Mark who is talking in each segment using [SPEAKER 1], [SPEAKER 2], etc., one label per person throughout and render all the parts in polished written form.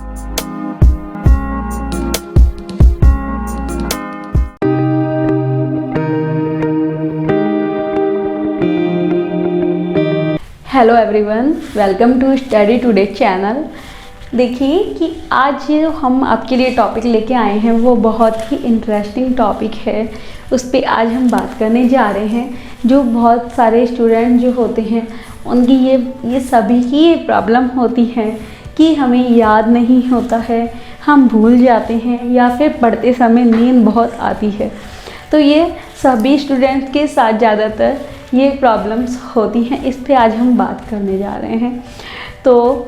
[SPEAKER 1] Hello everyone, welcome to study today channel. देखिए कि आज जो हम आपके लिए टॉपिक लेके आए हैं वो बहुत ही इंटरेस्टिंग टॉपिक है। उस पर आज हम बात करने जा रहे हैं। जो बहुत सारे स्टूडेंट जो होते हैं उनकी ये सभी की ये प्रॉब्लम होती है कि हमें याद नहीं होता है, हम भूल जाते हैं या फिर पढ़ते समय नींद बहुत आती है। तो ये सभी स्टूडेंट्स के साथ ज़्यादातर ये प्रॉब्लम्स होती हैं। इस पे आज हम बात करने जा रहे हैं। तो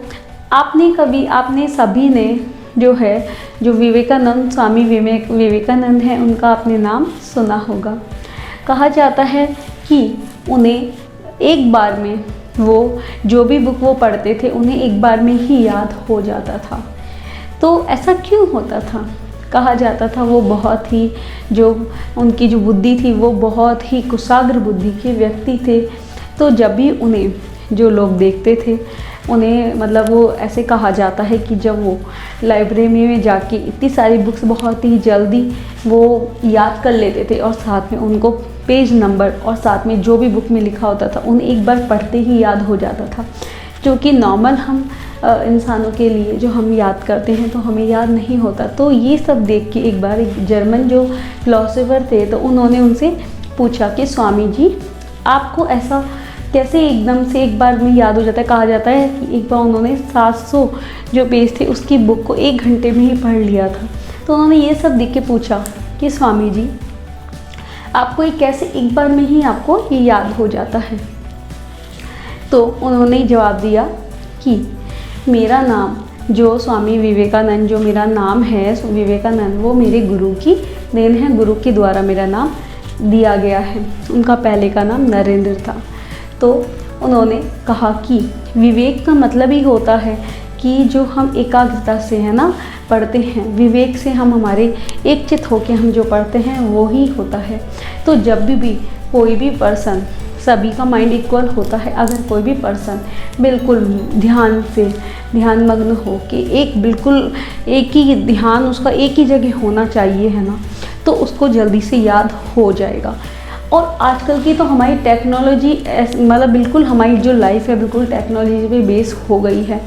[SPEAKER 1] आपने सभी ने जो विवेकानंद, स्वामी विवेकानंद हैं, उनका आपने नाम सुना होगा। कहा जाता है कि उन्हें एक बार में वो जो भी बुक वो पढ़ते थे उन्हें एक बार में ही याद हो जाता था। तो ऐसा क्यों होता था? कहा जाता था वो बहुत ही उनकी जो बुद्धि थी वो बहुत ही कुशाग्र बुद्धि के व्यक्ति थे। तो जब भी उन्हें जो लोग देखते थे उन्हें मतलब वो ऐसे कहा जाता है कि जब वो लाइब्रेरी में जाके इतनी सारी बुक्स बहुत ही जल्दी वो याद कर लेते थे और साथ में उनको पेज नंबर और साथ में जो भी बुक में लिखा होता था उन्हें एक बार पढ़ते ही याद हो जाता था। जो कि नॉर्मल हम इंसानों के लिए जो हम याद करते हैं तो हमें याद नहीं होता। तो ये सब देख के एक बार एक जर्मन जो फिलोसोफर थे तो उन्होंने उनसे पूछा कि स्वामी जी, आपको ऐसा कैसे एकदम से एक बार में याद हो जाता है? कहा जाता है कि एक बार उन्होंने 700 जो पेज थे उसकी बुक को 1 घंटे में ही पढ़ लिया था। तो उन्होंने ये सब देख के पूछा कि स्वामी जी, आपको ये कैसे एक बार में ही आपको ये याद हो जाता है? तो उन्होंने जवाब दिया कि मेरा नाम जो स्वामी विवेकानंद, जो मेरा नाम है विवेकानंद, वो मेरे गुरु की देन है। गुरु के द्वारा मेरा नाम दिया गया है। उनका पहले का नाम नरेंद्र था। तो उन्होंने कहा कि विवेक का मतलब ही होता है कि जो हम एकाग्रता से है ना पढ़ते हैं, विवेक से हम हमारे एक चित्त होकर हम जो पढ़ते हैं वो ही होता है। तो जब भी कोई भी पर्सन, सभी का माइंड इक्वल होता है। अगर कोई भी पर्सन बिल्कुल ध्यान मग्न हो के बिल्कुल एक ही ध्यान उसका एक ही जगह होना चाहिए है ना, तो उसको जल्दी से याद हो जाएगा। और आजकल की तो हमारी टेक्नोलॉजी मतलब बिल्कुल हमारी जो लाइफ है बिल्कुल टेक्नोलॉजी पे बेस हो गई है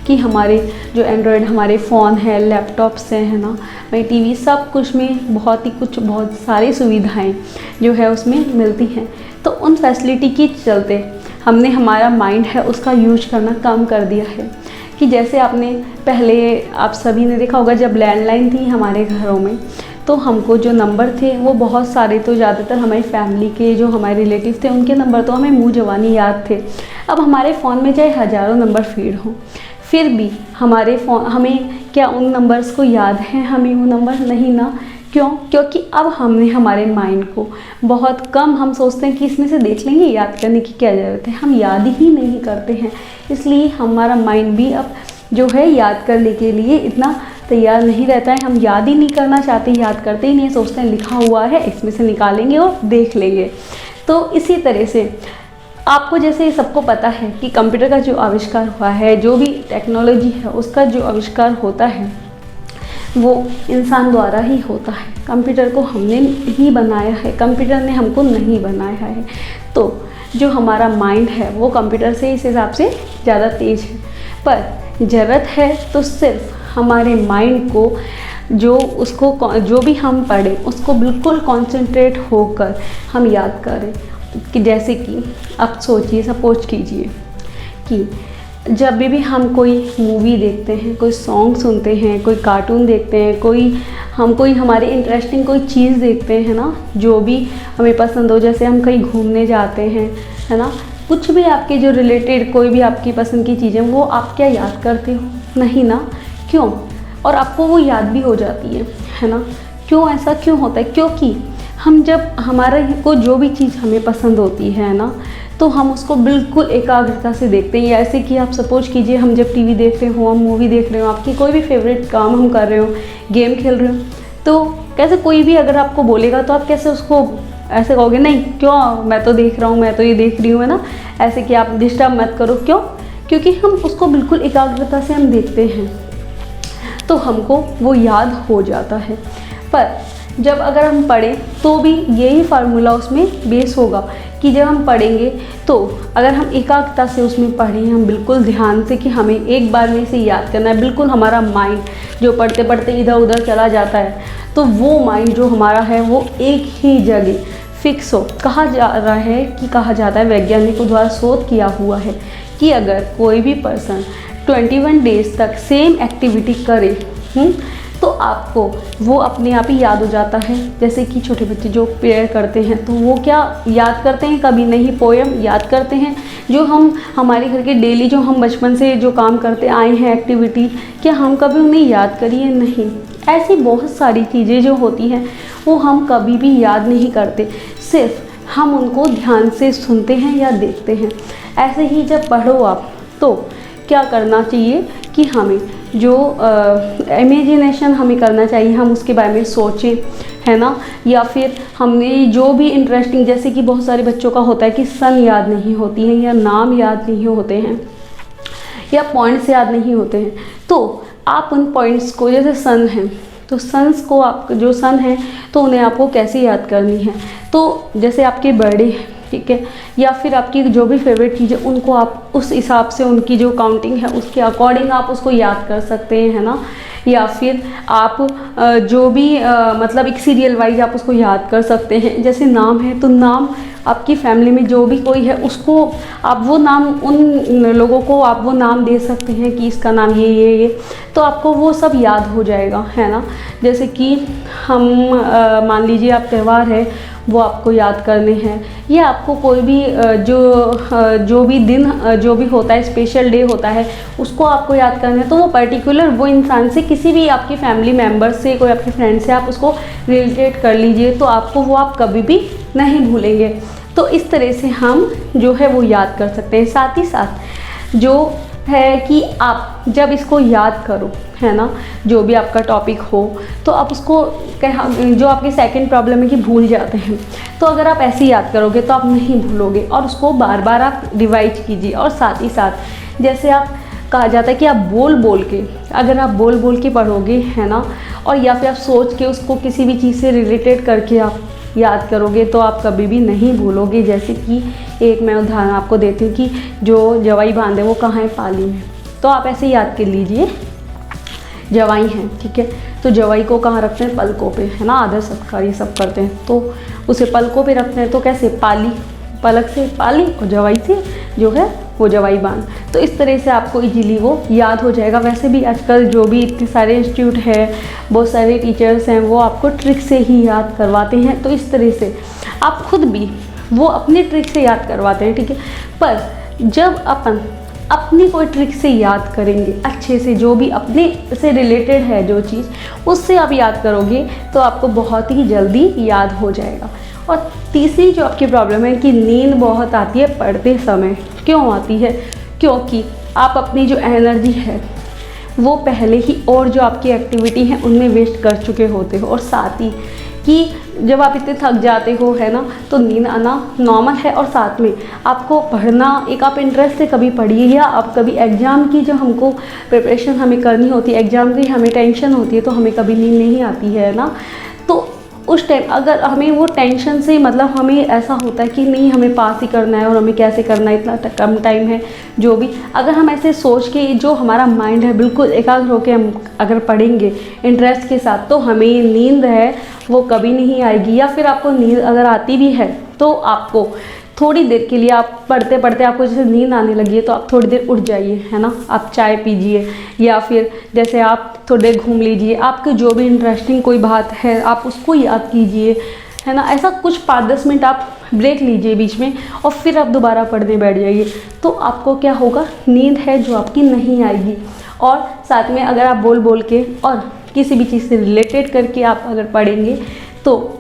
[SPEAKER 1] कि हमारे जो एंड्रॉयड हमारे फ़ोन है, लैपटॉप्स हैं है ना, हमारी टीवी, सब कुछ में बहुत सारी सुविधाएं जो है उसमें मिलती हैं। तो उन फैसिलिटी के चलते हमने हमारा माइंड है उसका यूज करना कम कर दिया है। कि जैसे आप सभी ने देखा होगा जब लैंडलाइन थी हमारे घरों में, तो हमको जो नंबर थे वो बहुत सारे, तो ज़्यादातर हमारी फैमिली के जो हमारे रिलेटिव थे उनके नंबर तो हमें मुँह ज़बानी याद थे। अब हमारे फ़ोन में चाहे हज़ारों नंबर फीड हों, फिर भी हमें क्या उन नंबर्स को याद हैं? हमें वो नंबर नहीं ना। क्यों? क्योंकि अब हमने हमारे माइंड को बहुत कम, हम सोचते हैं कि इसमें से देख लेंगे, याद करने की क्या ज़रूरत है, हम याद ही नहीं करते हैं। इसलिए हमारा माइंड भी अब जो है याद करने के लिए इतना तैयार नहीं रहता है। हम याद ही नहीं करना चाहते, याद करते ही नहीं, सोचते हैं लिखा हुआ है इसमें से निकालेंगे और देख लेंगे। तो इसी तरह से आपको जैसे सबको पता है कि कंप्यूटर का जो आविष्कार हुआ है, जो भी टेक्नोलॉजी है उसका जो आविष्कार होता है वो इंसान द्वारा ही होता है। कंप्यूटर को हमने ही बनाया है, कंप्यूटर ने हमको नहीं बनाया है। तो जो हमारा माइंड है वो कंप्यूटर से इस हिसाब से ज़्यादा तेज़ है। पर ज़रूरत है तो सिर्फ हमारे माइंड को जो भी हम पढ़ें उसको बिल्कुल कॉन्सेंट्रेट होकर हम याद करें। कि जैसे कि आप सोचिए, सपोज कीजिए कि जब भी हम कोई मूवी देखते हैं, कोई सॉन्ग सुनते हैं, कोई कार्टून देखते हैं, हम कोई हमारे इंटरेस्टिंग कोई चीज़ देखते हैं ना, जो भी हमें पसंद हो, जैसे हम कहीं घूमने जाते हैं है ना, कुछ भी आपके जो रिलेटेड कोई भी आपकी पसंद की चीज़ें, वो आप क्या याद करते हो? नहीं ना। क्यों? और आपको वो याद भी हो जाती है ना। क्यों? ऐसा क्यों होता है? क्योंकि हम जब हमारा को जो भी चीज़ हमें पसंद होती है ना, तो हम उसको बिल्कुल एकाग्रता से देखते हैं। ऐसे कि आप सपोज कीजिए हम जब टीवी देख रहे हो, हम मूवी देख रहे हो, आपकी कोई भी फेवरेट काम हम कर रहे हो, गेम खेल रहे हो, तो कैसे कोई भी अगर आपको बोलेगा तो आप कैसे उसको ऐसे कहोगे? नहीं, क्यों, मैं तो देख रहा हूँ, मैं तो ये देख रही हूँ, है ना। ऐसे कि आप डिस्टर्ब मत करो। क्यों? क्योंकि हम उसको बिल्कुल एकाग्रता से हम देखते हैं। तो हमको वो याद हो जाता है। पर जब अगर हम पढ़ें तो भी यही फार्मूला उसमें बेस होगा कि जब हम पढ़ेंगे तो अगर हम एकाग्रता से उसमें पढ़ें, हम बिल्कुल ध्यान से कि हमें एक बार में इसे याद करना है, बिल्कुल हमारा माइंड जो पढ़ते पढ़ते इधर उधर चला जाता है, तो वो माइंड जो हमारा है वो एक ही जगह फिक्स हो। कहा जा रहा है कि कहा जाता है, वैज्ञानिकों द्वारा शोध किया हुआ है कि अगर कोई भी पर्सन 21 डेज तक सेम एक्टिविटी करे तो आपको वो अपने आप ही याद हो जाता है। जैसे कि छोटे बच्चे जो प्रेयर करते हैं तो वो क्या याद करते हैं, कभी नहीं पोयम याद करते हैं। जो हम हमारे घर के डेली जो हम बचपन से जो काम करते आए हैं एक्टिविटी, क्या हम कभी उन्हें याद करिए? नहीं। ऐसी बहुत सारी चीज़ें जो होती हैं वो हम कभी भी याद नहीं करते, सिर्फ हम उनको ध्यान से सुनते हैं या देखते हैं। ऐसे ही जब पढ़ो आप तो क्या करना चाहिए कि हमें जो इमेजिनेशन हमें करना चाहिए, हम उसके बारे में सोचें, है ना। या फिर हमने जो भी इंटरेस्टिंग, जैसे कि बहुत सारे बच्चों का होता है कि सन याद नहीं होती हैं या नाम याद नहीं होते हैं या पॉइंट्स याद नहीं होते हैं, तो आप उन पॉइंट्स को, जैसे सन है तो सन्स को, आप जो सन है तो उन्हें आपको कैसे याद करनी है। तो जैसे आपके बर्थडे, ठीक है, या फिर आपकी जो भी फेवरेट चीज़ है उनको आप उस हिसाब से, उनकी जो काउंटिंग है उसके अकॉर्डिंग आप उसको याद कर सकते हैं, है ना। या फिर आप जो भी मतलब एक सीरियल वाइज आप उसको याद कर सकते हैं। जैसे नाम है तो नाम आपकी फैमिली में जो भी कोई है उसको आप वो नाम, उन लोगों को आप वो नाम दे सकते हैं कि इसका नाम ये, तो आपको वो सब याद हो जाएगा, है ना। जैसे कि हम मान लीजिए आप त्यौहार है वो आपको याद करने हैं, या आपको कोई भी जो भी दिन जो भी होता है, स्पेशल डे होता है, उसको आपको याद करना है, तो वो पर्टिकुलर वो इंसान से, किसी भी आपकी फैमिली मेम्बर से, कोई आपके फ्रेंड से आप उसको रिलेटेड कर लीजिए, तो आपको वो आप कभी भी नहीं भूलेंगे। तो इस तरह से हम जो है वो याद कर सकते हैं। साथ ही साथ जो है कि आप जब इसको याद करो, है ना, जो भी आपका टॉपिक हो, तो आप उसको जो आपकी सेकंड प्रॉब्लम है कि भूल जाते हैं, तो अगर आप ऐसे याद करोगे तो आप नहीं भूलोगे, और उसको बार बार आप रिवाइज कीजिए। और साथ ही साथ जैसे आप कहा जाता है कि आप बोल बोल के, अगर आप बोल बोल के पढ़ोगे, है ना, और या फिर आप सोच के उसको किसी भी चीज़ से रिलेटेड करके आप याद करोगे तो आप कभी भी नहीं भूलोगे। जैसे कि एक मैं उदाहरण आपको देती हूँ कि जो जवाई बांध है वो कहाँ है? पाली में। तो आप ऐसे याद कर लीजिए, जवाई हैं, ठीक है, तो जवाई को कहाँ रखते हैं? पलकों पे, है ना, आदर सत्कार ये सब करते हैं, तो उसे पलकों पे रखते हैं, तो कैसे? पाली, पलक से पाली, और जवाई से जो है वो जवाई बांध। तो इस तरह से आपको इजीली वो याद हो जाएगा। वैसे भी आजकल जो भी इतने सारे इंस्टीट्यूट है, बहुत सारे टीचर्स हैं, वो आपको ट्रिक से ही याद करवाते हैं, तो इस तरह से आप खुद भी वो अपने ट्रिक से याद करवाते हैं, ठीक है। पर जब अपन अपनी कोई ट्रिक से याद करेंगे अच्छे से, जो भी अपने से रिलेटेड है जो चीज़, उससे आप याद करोगे तो आपको बहुत ही जल्दी याद हो जाएगा। और तीसरी जो आपकी प्रॉब्लम है कि नींद बहुत आती है पढ़ते समय। क्यों आती है? क्योंकि आप अपनी जो एनर्जी है वो पहले ही और जो आपकी एक्टिविटी है उनमें वेस्ट कर चुके होते हो, और साथ ही कि जब आप इतने थक जाते हो, है ना, तो नींद आना नॉर्मल है। और साथ में आपको पढ़ना, एक आप इंटरेस्ट से कभी पढ़िए, या आप कभी एग्ज़ाम की जो हमको प्रिपरेशन हमें करनी होती है, एग्ज़ाम की हमें टेंशन होती है, तो हमें कभी नींद नहीं आती है ना। तो उस टाइम अगर हमें वो टेंशन से, मतलब हमें ऐसा होता है कि नहीं हमें पास ही करना है और हमें कैसे करना है, इतना कम टाइम है, जो भी, अगर हम ऐसे सोच के जो हमारा माइंड है बिल्कुल एकाग्र होकर हम अगर पढ़ेंगे इंटरेस्ट के साथ, तो हमें नींद है वो कभी नहीं आएगी। या फिर आपको नींद अगर आती भी है तो आपको थोड़ी देर के लिए, आप पढ़ते पढ़ते आपको जैसे नींद आने लगी है तो आप थोड़ी देर उठ जाइए, है ना, आप चाय पीजिए, या फिर जैसे आप थोड़ी देर घूम लीजिए, आपकी जो भी इंटरेस्टिंग कोई बात है आप उसको याद कीजिए, है ना। ऐसा कुछ 5-10 मिनट आप ब्रेक लीजिए बीच में, और फिर आप दोबारा पढ़ने बैठ जाइए, तो आपको क्या होगा? नींद है जो आपकी नहीं आएगी। और साथ में अगर आप बोल बोल के और किसी भी चीज़ से रिलेटेड करके आप अगर पढ़ेंगे तो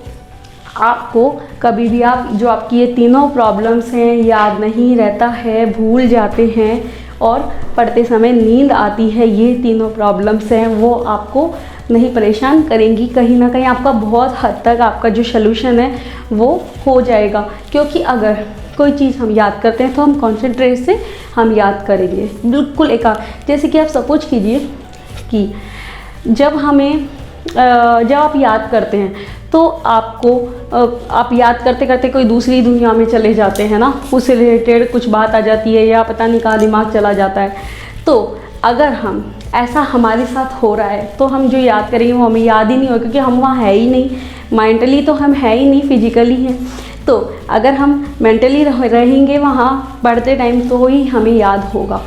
[SPEAKER 1] आपको कभी भी, आप जो आपकी ये तीनों प्रॉब्लम्स हैं, याद नहीं रहता है, भूल जाते हैं और पढ़ते समय नींद आती है, ये तीनों प्रॉब्लम्स हैं, वो आपको नहीं परेशान करेंगी। कहीं ना कहीं आपका बहुत हद तक आपका जो सलूशन है वो हो जाएगा। क्योंकि अगर कोई चीज़ हम याद करते हैं तो हम कॉन्सेंट्रेट से हम याद करेंगे, बिल्कुल जैसे कि आप सपोज कीजिए कि जब आप याद करते हैं तो आप याद करते करते कोई दूसरी दुनिया में चले जाते हैं ना, उससे रिलेटेड कुछ बात आ जाती है या पता नहीं कहाँ दिमाग चला जाता है। तो अगर हम ऐसा हमारे साथ हो रहा है तो हम जो याद करेंगे वो हमें याद ही नहीं होगा, क्योंकि हम वहाँ है ही नहीं। मेंटली तो हम है ही नहीं, फिजिकली हैं। तो अगर हम मेंटली रहेंगे वहाँ पढ़ते टाइम तो ही हमें याद होगा।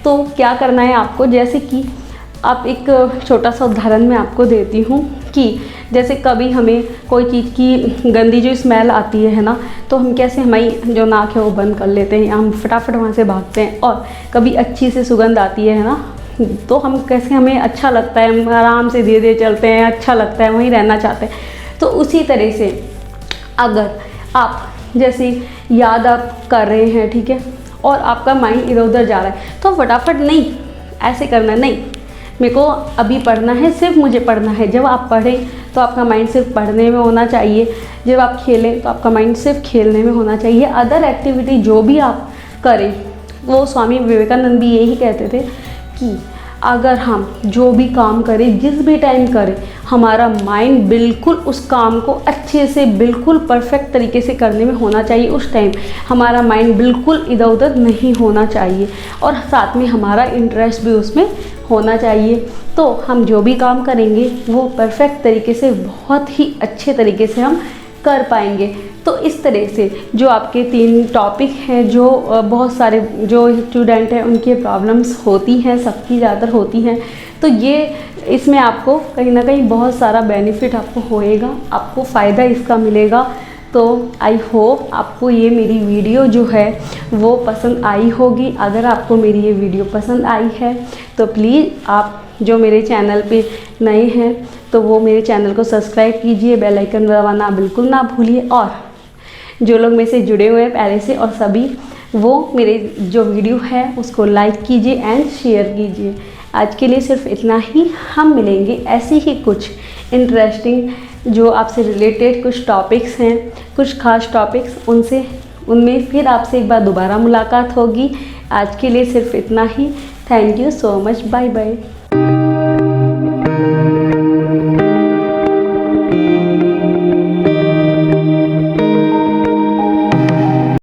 [SPEAKER 1] तो क्या करना है आपको, जैसे कि आप एक छोटा सा उदाहरण मैं आपको देती हूँ कि जैसे कभी हमें कोई चीज़ की गंदी जो स्मेल आती है ना, तो हम कैसे, हमारी जो नाक है वो बंद कर लेते हैं या हम फटाफट वहाँ से भागते हैं। और कभी अच्छी सी सुगंध आती है ना, तो हम कैसे, हमें अच्छा लगता है, हम आराम से धीरे धीरे चलते हैं, अच्छा लगता है, वहीं रहना चाहते हैं। तो उसी तरह से अगर आप जैसे याद आप कर रहे हैं, ठीक है, और आपका माइंड इधर उधर जा रहा है, तो फटाफट नहीं ऐसे करना, नहीं मेरे को अभी पढ़ना है, सिर्फ मुझे पढ़ना है। जब आप पढ़ें तो आपका माइंड सिर्फ पढ़ने में होना चाहिए, जब आप खेलें तो आपका माइंड सिर्फ खेलने में होना चाहिए। अदर एक्टिविटी जो भी आप करें, वो स्वामी विवेकानंद भी यही कहते थे कि अगर हम जो भी काम करें, जिस भी टाइम करें, हमारा माइंड बिल्कुल उस काम को अच्छे से, बिल्कुल परफेक्ट तरीके से करने में होना चाहिए। उस टाइम हमारा माइंड बिल्कुल इधर उधर नहीं होना चाहिए और साथ में हमारा इंटरेस्ट भी उसमें होना चाहिए। तो हम जो भी काम करेंगे वो परफेक्ट तरीके से, बहुत ही अच्छे तरीके से हम कर पाएंगे। तो इस तरह से जो आपके 3 टॉपिक हैं, जो बहुत सारे जो स्टूडेंट हैं उनके प्रॉब्लम्स होती हैं, सबकी ज़्यादातर होती हैं, तो ये इसमें आपको कहीं ना कहीं बहुत सारा बेनिफिट आपको होएगा, आपको फ़ायदा इसका मिलेगा। तो आई होप आपको ये मेरी वीडियो जो है वो पसंद आई होगी। अगर आपको मेरी ये वीडियो पसंद आई है तो प्लीज़ आप जो मेरे चैनल पे नए हैं तो वो मेरे चैनल को सब्सक्राइब कीजिए, बेल आइकन दबाना बिल्कुल ना भूलिए। और जो लोग मेरे से जुड़े हुए हैं पहले से और सभी, वो मेरे जो वीडियो है उसको लाइक कीजिए एंड शेयर कीजिए। आज के लिए सिर्फ इतना ही। हम मिलेंगे ऐसे ही कुछ इंटरेस्टिंग जो आपसे रिलेटेड कुछ टॉपिक्स हैं, कुछ खास टॉपिक्स, उनमें फिर आपसे एक बार दोबारा मुलाकात होगी। आज के लिए सिर्फ इतना ही। Thank you so much. Bye bye.